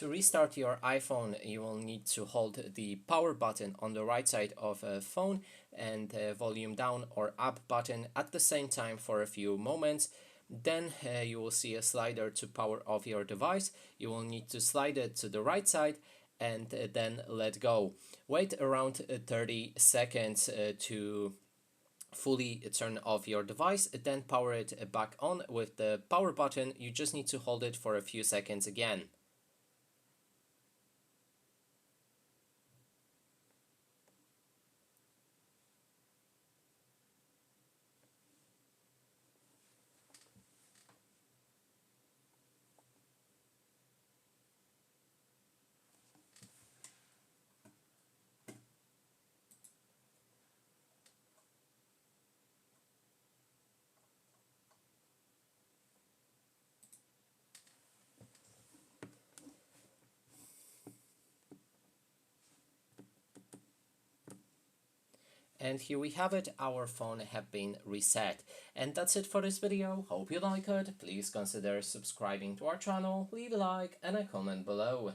To restart your iPhone, you will need to hold the power button on the right side of a phone and the volume down or up button at the same time for a few moments. Then you will see a slider to power off your device. You will need to slide it to the right side and then let go. Wait around 30 seconds to fully turn off your device, then power it back on with the power button. You just need to hold it for a few seconds again. And here we have it, our phone have been reset. And that's it for this video. Hope you like it. Please consider subscribing to our channel, leave a like and a comment below.